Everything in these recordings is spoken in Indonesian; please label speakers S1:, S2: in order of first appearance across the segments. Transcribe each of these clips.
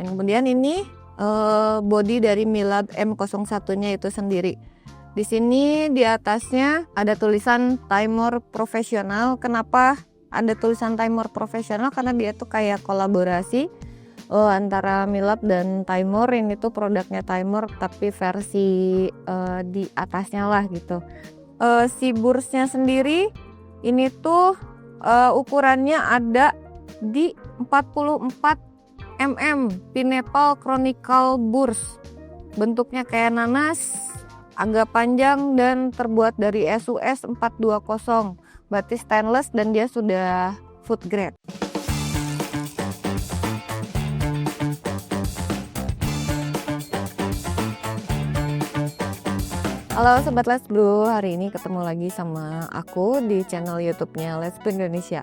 S1: Dan kemudian ini body dari Milab M01-nya itu sendiri. Di sini di atasnya ada tulisan timer profesional. Kenapa ada tulisan timer profesional? Karena dia tuh kayak kolaborasi antara Milab dan Timer. Ini tuh produknya Timer tapi versi di atasnya lah gitu. Si bursnya sendiri ini tuh ukurannya ada di 44 mm Pineapple Chronicle Burs. Bentuknya kayak nanas, agak panjang dan terbuat dari SUS 420. Berarti stainless dan dia sudah food grade. Halo Sobat Let's Brew, hari ini ketemu lagi sama aku di channel YouTube-nya Let's Brew Indonesia.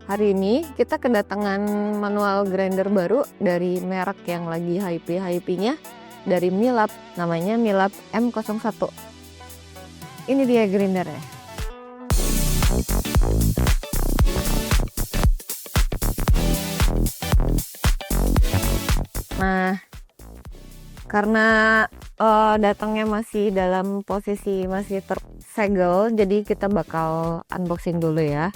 S1: Hari ini kita kedatangan manual grinder baru dari merek yang lagi hype-nya dari Milab, namanya Milab M01. Ini dia grindernya. Nah, karena datangnya masih dalam posisi masih tersegel, jadi kita bakal unboxing dulu ya.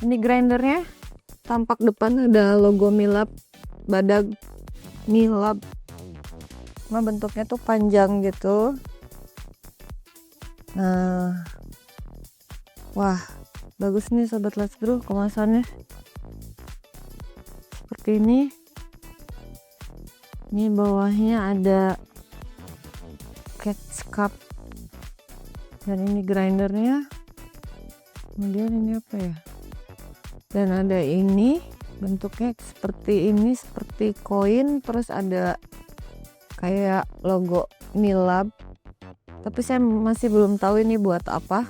S1: Ini grindernya, tampak depan ada logo Milab, badag Milab. Nah, bentuknya tuh panjang gitu. Nah, wah, bagus nih Sobat Let's Brew kemasannya. Seperti ini. Ini bawahnya ada catch cup. Dan ini grindernya. Kemudian ini apa ya? Dan ada ini, bentuknya seperti ini, seperti koin. Terus ada kayak logo Milab. Tapi saya masih belum tahu ini buat apa.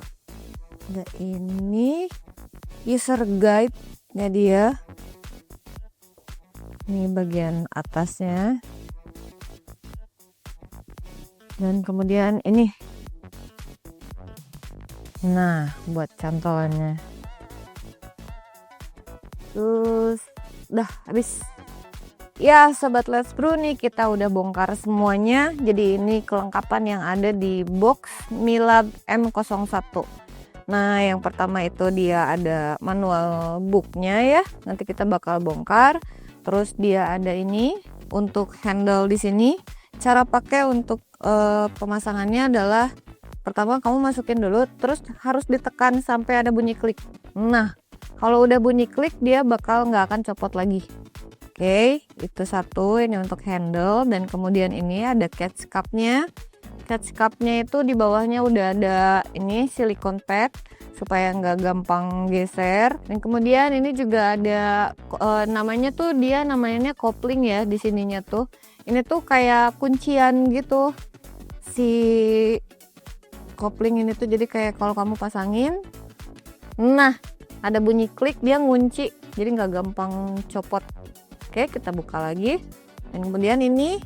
S1: Ada ini user guide-nya dia. Ini bagian atasnya. Dan kemudian ini. Nah, buat cantolannya. Terus udah habis. Ya Sobat Let's Brew, nih kita udah bongkar semuanya. Jadi ini kelengkapan yang ada di box Milab M01. Nah, yang pertama itu dia ada manual booknya ya. Nanti kita bakal bongkar. Terus dia ada ini untuk handle di sini. Cara pakai untuk pemasangannya adalah pertama kamu masukin dulu, terus harus ditekan sampai ada bunyi klik. Nah, kalau udah bunyi klik dia bakal nggak akan copot lagi. Oke, itu satu, ini untuk handle. Dan kemudian ini ada catch cup-nya. Catch cup-nya itu di bawahnya udah ada ini silikon pad supaya nggak gampang geser. Dan kemudian ini juga ada namanya tuh dia namanya coupling ya di sininya tuh. Ini tuh kayak kuncian gitu. Si coupling ini tuh jadi kayak kalau kamu pasangin, nah ada bunyi klik dia ngunci, jadi nggak gampang copot. Oke, kita buka lagi. Dan kemudian ini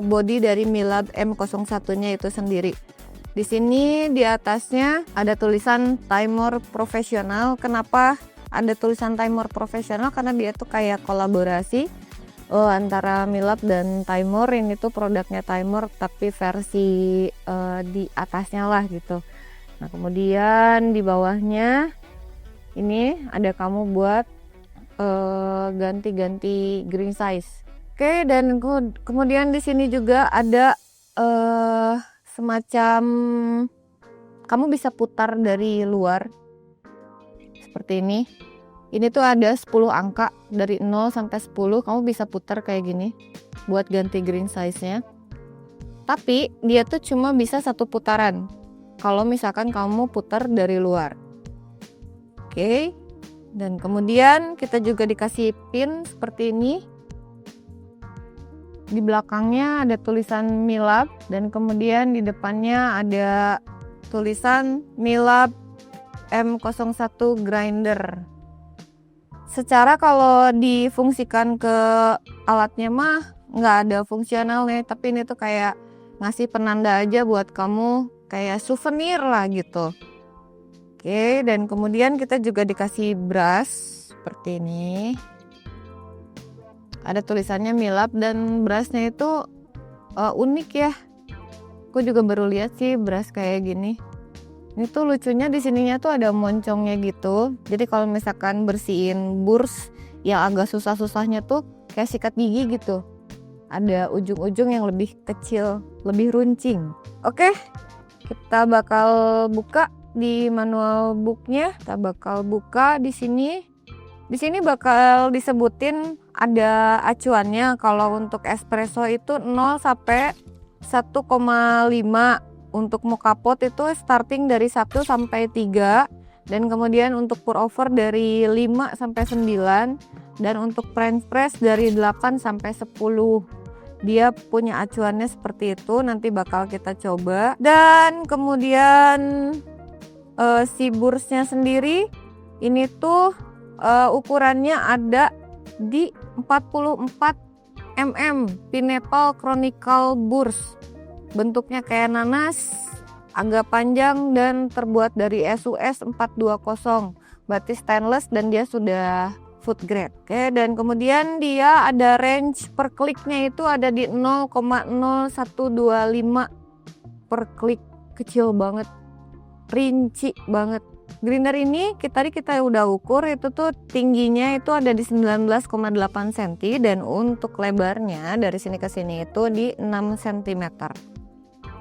S1: body dari Milab M01-nya itu sendiri. Di sini di atasnya ada tulisan timer profesional. Kenapa ada tulisan timer profesional? Karena dia tuh kayak kolaborasi antara Milab dan Timer. Ini tuh produknya Timer tapi versi di atasnya lah gitu. Nah, kemudian di bawahnya ini ada kamu buat ganti-ganti green size. Oke, dan kemudian di sini juga ada semacam kamu bisa putar dari luar seperti ini. Ini tuh ada 10 angka dari 0 sampai 10, kamu bisa putar kayak gini buat ganti green size-nya. Tapi dia tuh cuma bisa satu putaran kalau misalkan kamu putar dari luar. Oke. Dan kemudian kita juga dikasih pin seperti ini. Di belakangnya ada tulisan Milab dan kemudian di depannya ada tulisan Milab M01 grinder. Secara kalau difungsikan ke alatnya mah nggak ada fungsionalnya, tapi ini tuh kayak ngasih penanda aja buat kamu kayak souvenir lah gitu. Oke, dan kemudian kita juga dikasih brush seperti ini. Ada tulisannya Milab dan brushnya itu unik ya. Aku juga baru lihat sih brush kayak gini. Ini tuh lucunya di sininya tuh ada moncongnya gitu. Jadi kalau misalkan bersihin burs yang agak susah-susahnya tuh kayak sikat gigi gitu. Ada ujung-ujung yang lebih kecil, lebih runcing. Oke, kita bakal buka di manual booknya. Kita bakal buka di sini. Di sini bakal disebutin ada acuannya. Kalau untuk espresso itu 0 sampai 1,5. Untuk mocha pot itu starting dari 1 sampai 3. Dan kemudian untuk pour over dari 5 sampai 9. Dan untuk French press dari 8 sampai 10. Dia punya acuannya seperti itu, nanti bakal kita coba. Dan kemudian si bursnya sendiri ini tuh ukurannya ada di 44 mm Pineapple Chronicle Burs. Bentuknya kayak nanas, agak panjang dan terbuat dari SUS 420. Berarti stainless dan dia sudah food grade. Oke, dan kemudian dia ada range per kliknya itu ada di 0,0125 per klik. Kecil banget, rinci banget. Grinder ini kita udah ukur itu tuh tingginya itu ada di 19,8 cm dan untuk lebarnya dari sini ke sini itu di 6 cm.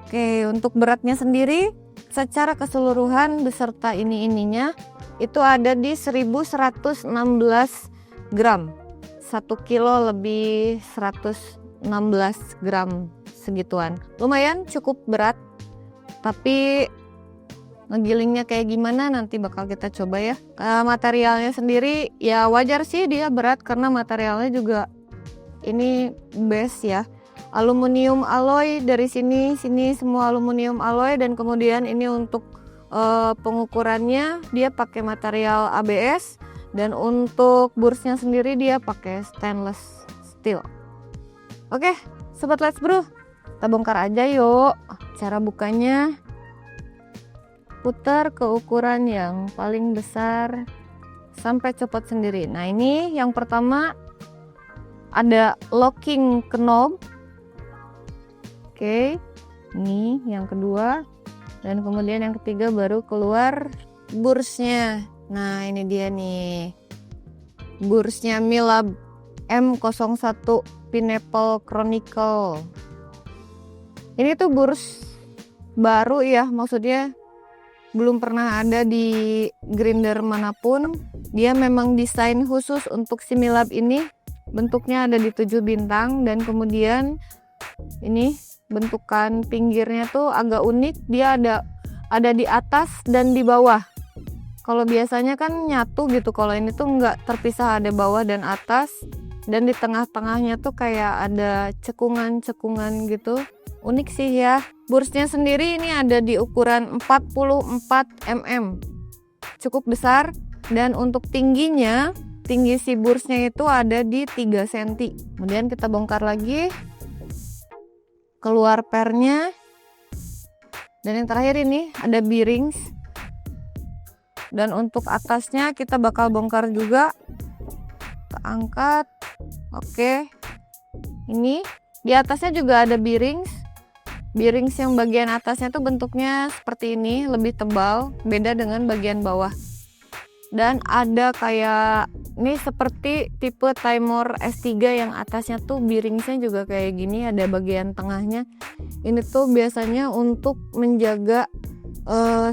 S1: Oke, untuk beratnya sendiri secara keseluruhan beserta ininya itu ada di 1116 gram. 1 kilo lebih 116 gram segituan. Lumayan cukup berat. Tapi ngegilingnya kayak gimana nanti bakal kita coba ya. Materialnya sendiri ya wajar sih dia berat karena materialnya juga ini base ya. Aluminium alloy dari sini semua aluminium alloy dan kemudian ini untuk pengukurannya dia pakai material ABS dan untuk bursnya sendiri dia pakai stainless steel. Oke, sobat Let's Brew, kita bongkar aja yuk. Cara bukanya putar ke ukuran yang paling besar sampai copot sendiri. Nah, ini yang pertama ada locking knob. Oke, ini yang kedua. Dan kemudian yang ketiga baru keluar bursnya. Nah, ini dia nih. Bursnya Milab M01 Pineapple Chronicle. Ini tuh burs baru ya, maksudnya belum pernah ada di grinder manapun. Dia memang desain khusus untuk si Milab ini. Bentuknya ada di 7 bintang dan kemudian ini bentukan pinggirnya tuh agak unik. Dia ada di atas dan di bawah. Kalau biasanya kan nyatu gitu. Kalau ini tuh nggak terpisah, ada bawah dan atas. Dan di tengah-tengahnya tuh kayak ada cekungan-cekungan gitu. Unik sih ya. Bursnya sendiri ini ada di ukuran 44 mm. Cukup besar. Dan untuk tingginya, tinggi si bursnya itu ada di 3 cm. Kemudian kita bongkar lagi. Keluar pernya. Dan yang terakhir ini ada bearings. Dan untuk atasnya kita bakal bongkar juga. Kita angkat. Oke. Ini di atasnya juga ada bearings. Bearings yang bagian atasnya tuh bentuknya seperti ini, lebih tebal, beda dengan bagian bawah. Dan ada kayak ini seperti tipe Timor S3 yang atasnya tuh bearingsnya juga kayak gini, ada bagian tengahnya. Ini tuh biasanya untuk menjaga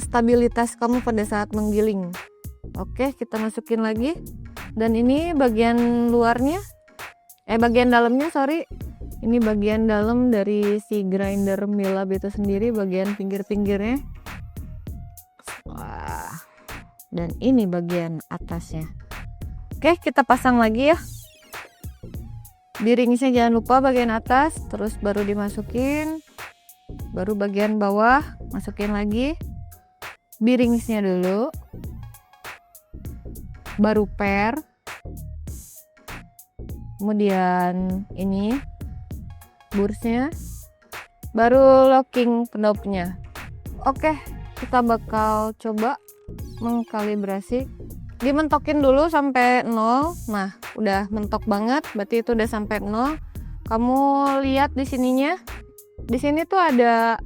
S1: stabilitas kamu pada saat menggiling. Oke, kita masukin lagi. Dan ini bagian luarnya, bagian dalamnya sorry. Ini bagian dalam dari si grinder Milab itu sendiri, bagian pinggir-pinggirnya. Wah. Dan ini bagian atasnya. Oke, kita pasang lagi ya. Bearingsnya jangan lupa bagian atas, terus baru dimasukin. Baru bagian bawah, masukin lagi. Bearingsnya dulu. Baru per. Kemudian ini bursnya. Baru locking knobnya. Oke, kita bakal coba mengkalibrasi. Dimentokin dulu sampai 0. Nah, udah mentok banget, berarti itu udah sampai 0. Kamu lihat di sininya. Di sini tuh ada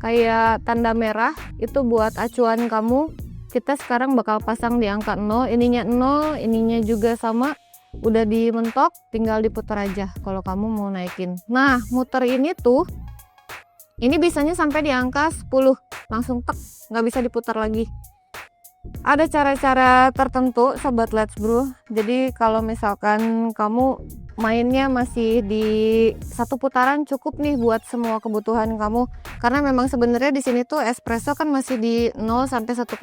S1: kayak tanda merah, itu buat acuan kamu. Kita sekarang bakal pasang di angka 0, ininya 0, ininya juga sama. Udah dimentok, tinggal diputar aja kalau kamu mau naikin. Nah, muter ini tuh, ini bisanya sampai di angka 10, langsung tek, nggak bisa diputar lagi. Ada cara-cara tertentu Sobat Let's Brew. Jadi kalau misalkan kamu mainnya masih di satu putaran cukup nih buat semua kebutuhan kamu. Karena memang sebenarnya di sini tuh espresso kan masih di 0 sampai 1,5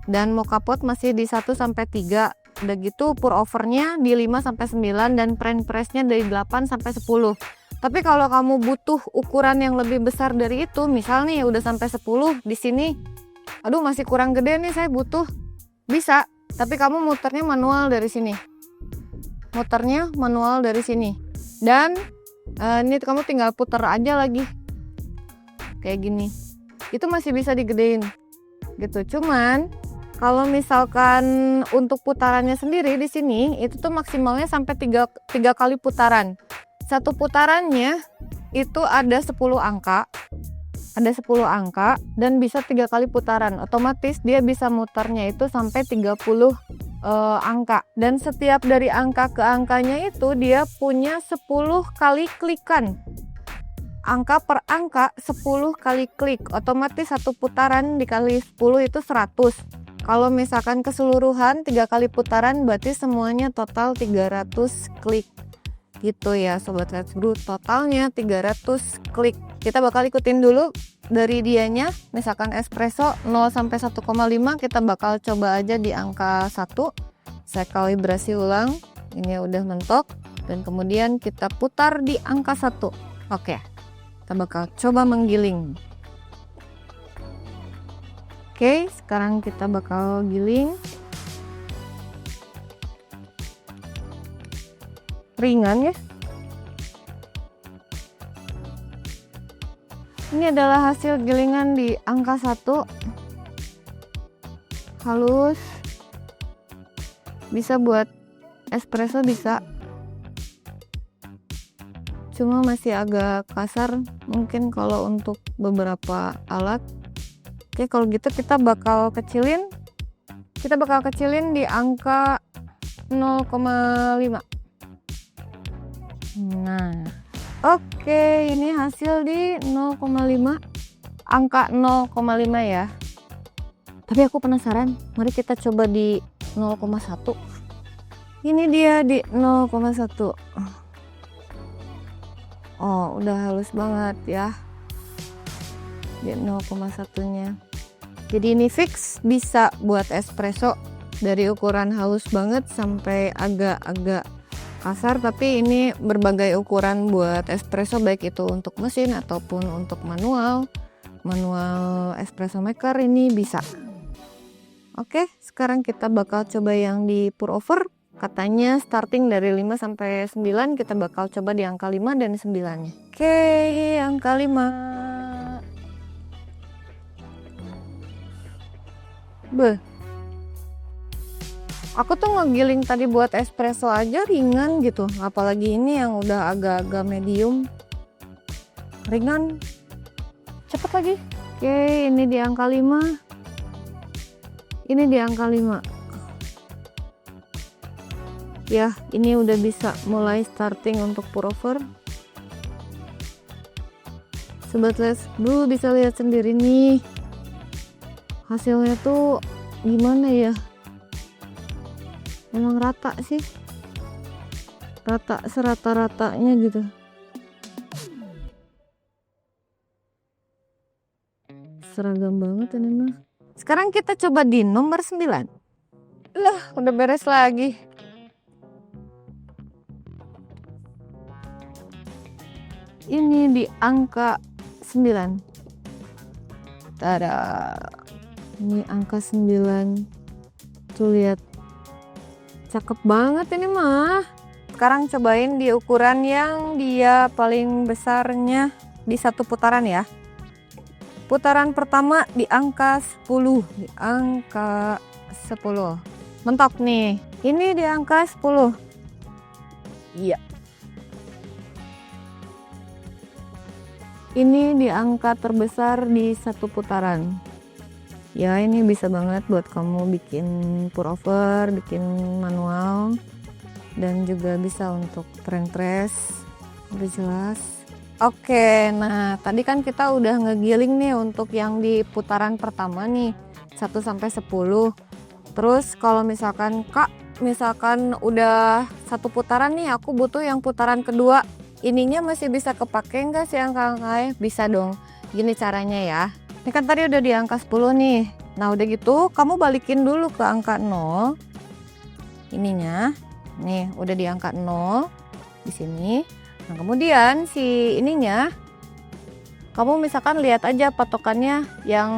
S1: dan mocha pot masih di 1 sampai 3. Udah gitu pour overnya di 5 sampai 9 dan French pressnya dari 8 sampai 10. Tapi kalau kamu butuh ukuran yang lebih besar dari itu, misalnya udah sampai 10 di sini, aduh masih kurang gede nih, saya butuh, bisa, tapi kamu muternya manual dari sini. Muternya manual dari sini. Dan ini kamu tinggal puter aja lagi. Kayak gini. Itu masih bisa digedein. Gitu. Cuman kalau misalkan untuk putarannya sendiri di sini itu tuh maksimalnya sampai 3 kali putaran. Satu putarannya itu ada 10 angka. Ada 10 angka dan bisa 3 kali putaran. Otomatis dia bisa muternya itu sampai 30 angka. Dan setiap dari angka ke angkanya itu dia punya 10 kali klikan. Angka per angka 10 kali klik. Otomatis satu putaran dikali 10 itu 100. Kalau misalkan keseluruhan 3 kali putaran berarti semuanya total 300 klik. Gitu ya Sobat Let's Brew, totalnya 300 klik. Kita bakal ikutin dulu dari dianya. Misalkan espresso 0 sampai 1,5 kita bakal coba aja di angka 1. Saya kalibrasi ulang. Ini udah mentok dan kemudian kita putar di angka 1. Oke. Kita bakal coba menggiling. Oke, sekarang kita bakal giling. Ringan ya. Ini adalah hasil gilingan di angka 1. Halus. Bisa buat espresso bisa. Cuma masih agak kasar mungkin kalau untuk beberapa alat. Oke, kalau gitu kita bakal kecilin. Kita bakal kecilin di angka 0,5. Nah, oke, ini hasil di 0,5, angka 0,5 ya. Tapi aku penasaran, mari kita coba di 0,1. Ini dia di 0,1. Oh, udah halus banget ya. Di 0,1-nya. Jadi ini fix bisa buat espresso dari ukuran halus banget sampai agak-agak kasar, tapi ini berbagai ukuran buat espresso, baik itu untuk mesin ataupun untuk manual espresso maker ini bisa. Oke, sekarang kita bakal coba yang di pour over. Katanya starting dari 5 sampai 9, kita bakal coba di angka 5 dan 9-nya. Oke, angka 5. Beuh. Aku tuh ngegiling tadi buat espresso aja ringan gitu, apalagi ini yang udah agak-agak medium. Ringan, cepet lagi. Oke, ini di angka 5. Ini di angka 5. Ya, ini udah bisa mulai starting untuk pour over. Sobat Let's Brew bisa lihat sendiri nih. Hasilnya tuh gimana ya? Emang rata sih, rata serata-ratanya gitu. Seragam banget ini mah. Sekarang kita coba di nomor 9. Lah, udah beres lagi. Ini di angka 9. Tada. Ini angka 9. Tuh lihat. Cakep banget ini mah. Sekarang cobain di ukuran yang dia paling besarnya di satu putaran ya. putaran pertama di angka 10, di angka 10. Mentok nih. Ini di angka 10. Iya. Ini di angka terbesar di satu putaran. Ya, ini bisa banget buat kamu bikin pour over, bikin manual, dan juga bisa untuk trend trace. Udah jelas. Oke, nah tadi kan kita udah ngegiling nih untuk yang di putaran pertama nih, 1 sampai 10. Terus kalau misalkan Kak, misalkan udah satu putaran nih, aku butuh yang putaran kedua. Ininya masih bisa kepake nggak sih angka-angkanya? Bisa dong. Gini caranya ya. Ini kan tadi udah di angka 10 nih. Nah udah gitu kamu balikin dulu ke angka 0. Ininya. Nih udah di angka 0 di sini. Nah kemudian si ininya kamu misalkan lihat aja patokannya yang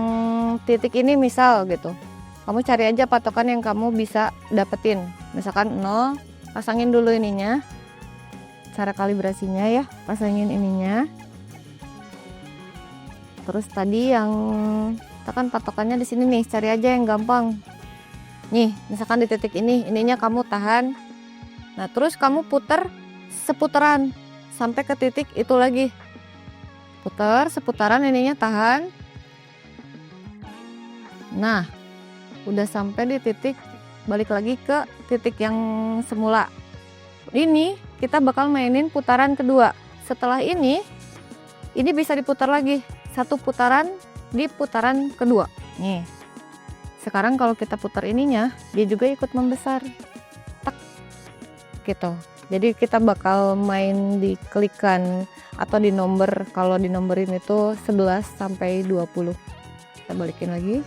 S1: titik ini misal gitu. Kamu cari aja patokan yang kamu bisa dapetin. Misalkan 0, pasangin dulu ininya. Cara kalibrasinya ya, pasangin ininya. Terus tadi yang kita kan patokannya di sini nih, cari aja yang gampang. Nih, misalkan di titik ini, ininya kamu tahan. Nah, terus kamu putar seputaran sampai ke titik itu lagi. Putar seputaran, ininya tahan. Nah, udah sampai di titik, balik lagi ke titik yang semula. Ini kita bakal mainin putaran kedua. Setelah ini bisa diputar lagi. Satu putaran di putaran kedua. Nih. Sekarang kalau kita putar ininya, dia juga ikut membesar. Tak. Gitu. Jadi kita bakal main di klikan atau di nomor, kalau di nomborin itu 11 sampai 20. Kita balikin lagi.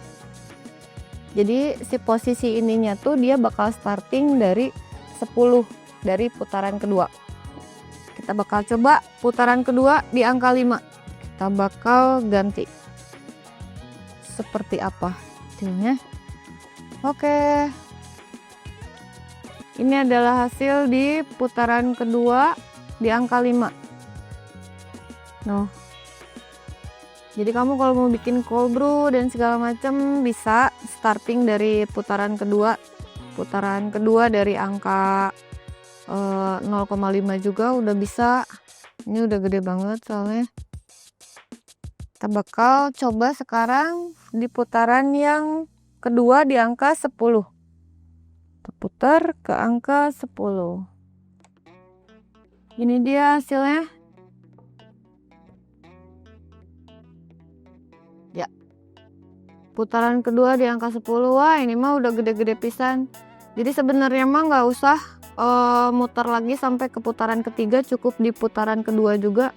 S1: Jadi si posisi ininya tuh dia bakal starting dari 10 dari putaran kedua. Kita bakal coba putaran kedua di angka 5. Kita bakal ganti seperti apa hasilnya. Oke, ini adalah hasil di putaran kedua di angka 5. Noh, jadi kamu kalau mau bikin cold brew dan segala macam bisa starting dari putaran kedua dari angka 0,5 juga udah bisa. Ini udah gede banget soalnya. Kita bakal coba sekarang di putaran yang kedua di angka 10. Kita putar ke angka 10. Ini dia hasilnya. Ya. Putaran kedua di angka 10. Wah, ini mah udah gede-gede pisan. Jadi sebenarnya mah nggak usah muter lagi sampai ke putaran ketiga, cukup di putaran kedua juga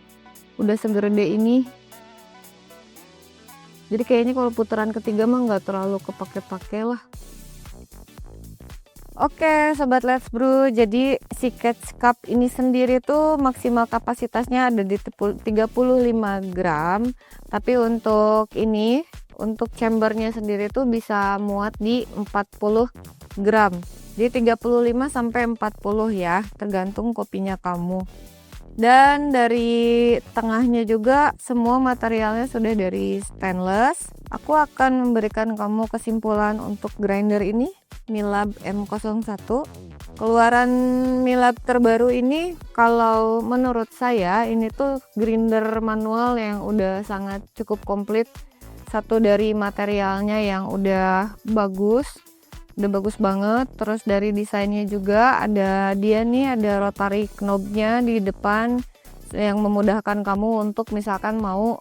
S1: udah segede ini. Jadi kayaknya kalau putaran ketiga mah nggak terlalu kepake-pake lah. Oke sobat Let's Brew, jadi si Catch Cup ini sendiri tuh maksimal kapasitasnya ada di 35 gram. Tapi untuk ini, untuk chambernya sendiri tuh bisa muat di 40 gram. Jadi 35 sampai 40 ya, tergantung kopinya kamu. Dan dari tengahnya juga semua materialnya sudah dari stainless. Aku akan memberikan kamu kesimpulan untuk grinder ini, Milab M01. Keluaran Milab terbaru ini kalau menurut saya ini tuh grinder manual yang udah sangat cukup komplit. Satu dari materialnya yang udah bagus banget. Terus dari desainnya juga ada rotary knobnya di depan yang memudahkan kamu untuk misalkan mau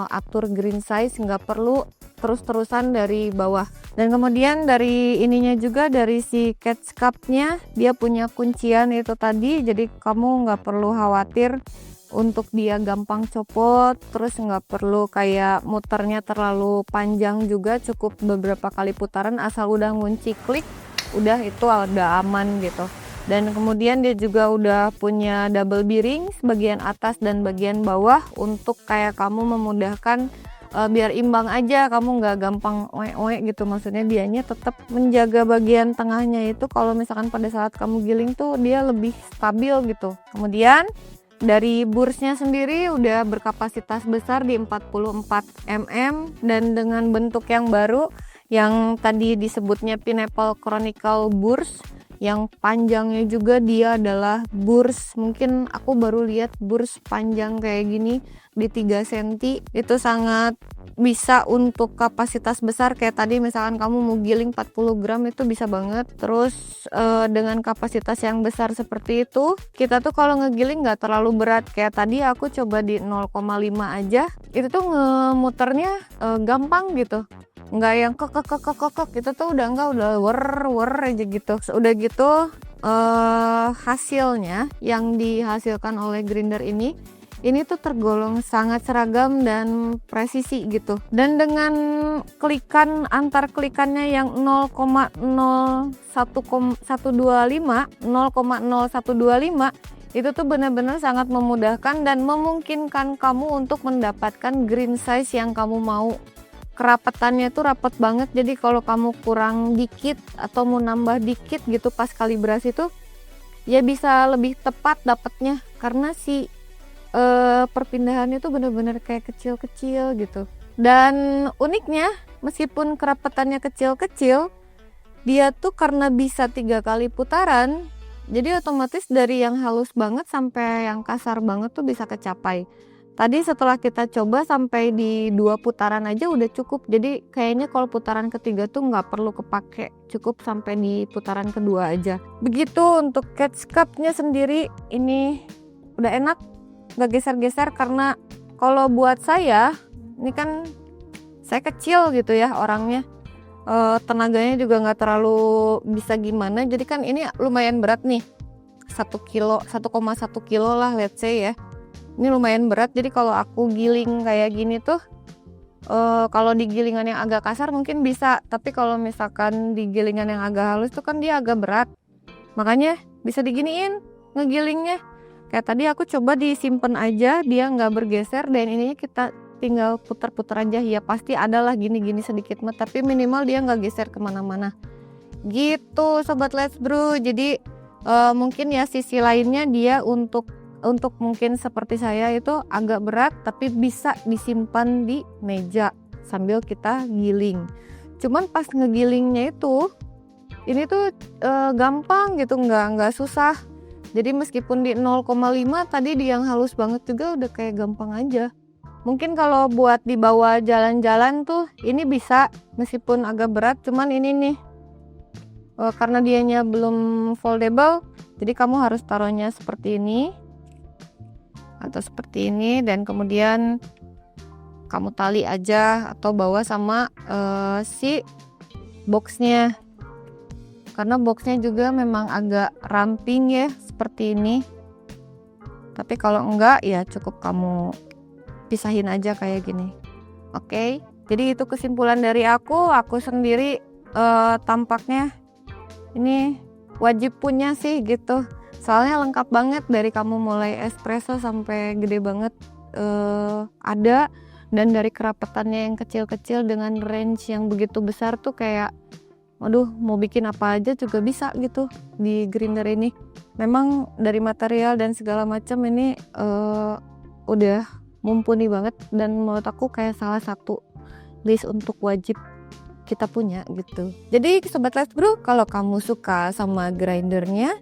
S1: atur green size, nggak perlu terus-terusan dari bawah. Dan kemudian dari ininya juga, dari si catch cupnya dia punya kuncian itu tadi, jadi kamu nggak perlu khawatir untuk dia gampang copot, terus nggak perlu kayak muternya terlalu panjang juga, cukup beberapa kali putaran asal udah ngunci klik, udah itu udah aman gitu. Dan kemudian dia juga udah punya double bearing bagian atas dan bagian bawah untuk kayak kamu memudahkan biar imbang aja, kamu nggak gampang oek-oek gitu. Maksudnya dianya tetap menjaga bagian tengahnya itu kalau misalkan pada saat kamu giling tuh dia lebih stabil gitu. Kemudian Dari bursnya sendiri udah berkapasitas besar di 44 mm dan dengan bentuk yang baru yang tadi disebutnya Pineapple Chronicle Burs, yang panjangnya juga dia adalah burs, mungkin aku baru lihat burs panjang kayak gini di 3 cm. Itu sangat bisa untuk kapasitas besar, kayak tadi misalkan kamu mau giling 40 gram itu bisa banget. Terus dengan kapasitas yang besar seperti itu, kita tuh kalau ngegiling nggak terlalu berat. Kayak tadi aku coba di 0,5 aja, itu tuh ngemuternya gampang gitu, nggak yang kekek itu tuh udah wer aja gitu. Udah gitu hasilnya yang dihasilkan oleh grinder ini tuh tergolong sangat seragam dan presisi gitu. Dan dengan klikan antar klikannya yang 0,0125 itu tuh benar-benar sangat memudahkan dan memungkinkan kamu untuk mendapatkan green size yang kamu mau. Kerapetannya tuh rapet banget, jadi kalau kamu kurang dikit atau mau nambah dikit gitu pas kalibrasi tuh ya bisa lebih tepat dapatnya, karena si perpindahannya tuh bener-bener kayak kecil-kecil gitu. Dan uniknya, meskipun kerapetannya kecil-kecil, dia tuh karena bisa 3 kali putaran, jadi otomatis dari yang halus banget sampai yang kasar banget tuh bisa kecapai. Tadi setelah kita coba sampai di 2 putaran aja udah cukup, jadi kayaknya kalau putaran ketiga tuh nggak perlu kepake, cukup sampai di putaran kedua aja. Begitu untuk catch cupnya sendiri, ini udah enak, nggak geser-geser, karena kalau buat saya, ini kan saya kecil gitu ya orangnya, tenaganya juga nggak terlalu bisa gimana, jadi kan ini lumayan berat nih, 1 kilo, 1,1 kilo lah let's say ya. Ini lumayan berat, jadi kalau aku giling kayak gini tuh, kalau di gilingan yang agak kasar mungkin bisa, tapi kalau misalkan di gilingan yang agak halus tuh kan dia agak berat, makanya bisa diginiin ngegilingnya. Kayak tadi aku coba disimpan aja, dia nggak bergeser, dan ininya kita tinggal putar-putar aja, ya pasti adalah gini-gini sedikit mah, tapi minimal dia nggak geser kemana-mana gitu sobat Let's Brew. Jadi mungkin ya sisi lainnya dia untuk mungkin seperti saya itu agak berat, tapi bisa disimpan di meja sambil kita giling. Cuman pas ngegilingnya itu, ini tuh gampang gitu, nggak susah. Jadi meskipun di 0,5 tadi di yang halus banget juga udah kayak gampang aja. Mungkin kalau buat dibawa jalan-jalan tuh ini bisa, meskipun agak berat, cuman ini nih karena dianya belum foldable, jadi kamu harus taruhnya seperti ini atau seperti ini, dan kemudian kamu tali aja atau bawa sama si boxnya, karena boxnya juga memang agak ramping ya seperti ini. Tapi kalau enggak ya cukup kamu pisahin aja kayak gini. Oke, jadi itu kesimpulan dari aku sendiri tampaknya ini wajib punya sih gitu. Soalnya lengkap banget, dari kamu mulai espresso sampai gede banget ada, dan dari kerapetannya yang kecil-kecil dengan range yang begitu besar tuh kayak waduh, mau bikin apa aja juga bisa gitu di grinder ini. Memang dari material dan segala macam ini udah mumpuni banget, dan menurut aku kayak salah satu list untuk wajib kita punya gitu. Jadi sobat Let's Brew, kalau kamu suka sama grindernya,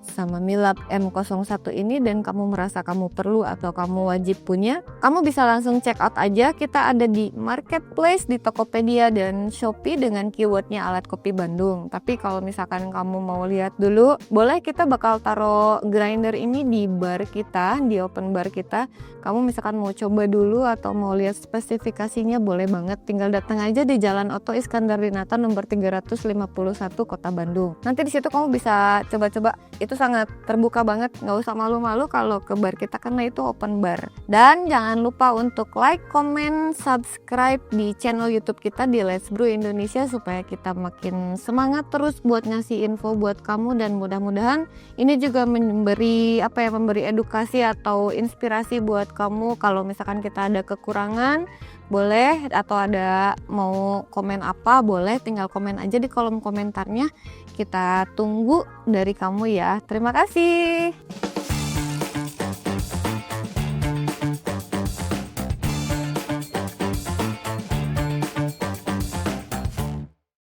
S1: sama Milab M01 ini, dan kamu merasa kamu perlu atau kamu wajib punya, kamu bisa langsung check out aja. Kita ada di marketplace, di Tokopedia dan Shopee dengan keywordnya Alat Kopi Bandung. Tapi kalau misalkan kamu mau lihat dulu, boleh, kita bakal taruh grinder ini di bar kita, di open bar kita. Kamu misalkan mau coba dulu atau mau lihat spesifikasinya, boleh banget, tinggal datang aja di Jalan Oto Iskandar Dinata nomor 351 Kota Bandung. Nanti di situ kamu bisa coba-coba, itu sangat terbuka banget, nggak usah malu-malu kalau ke bar kita karena itu open bar. Dan jangan lupa untuk like, comment, subscribe di channel YouTube kita di Let's Brew Indonesia supaya kita makin semangat terus buat ngasih info buat kamu, dan mudah-mudahan ini juga memberi memberi edukasi atau inspirasi buat kamu. Kalau misalkan kita ada kekurangan, boleh, atau ada mau komen apa, boleh tinggal komen aja di kolom komentarnya. Kita tunggu dari kamu ya. Terima kasih.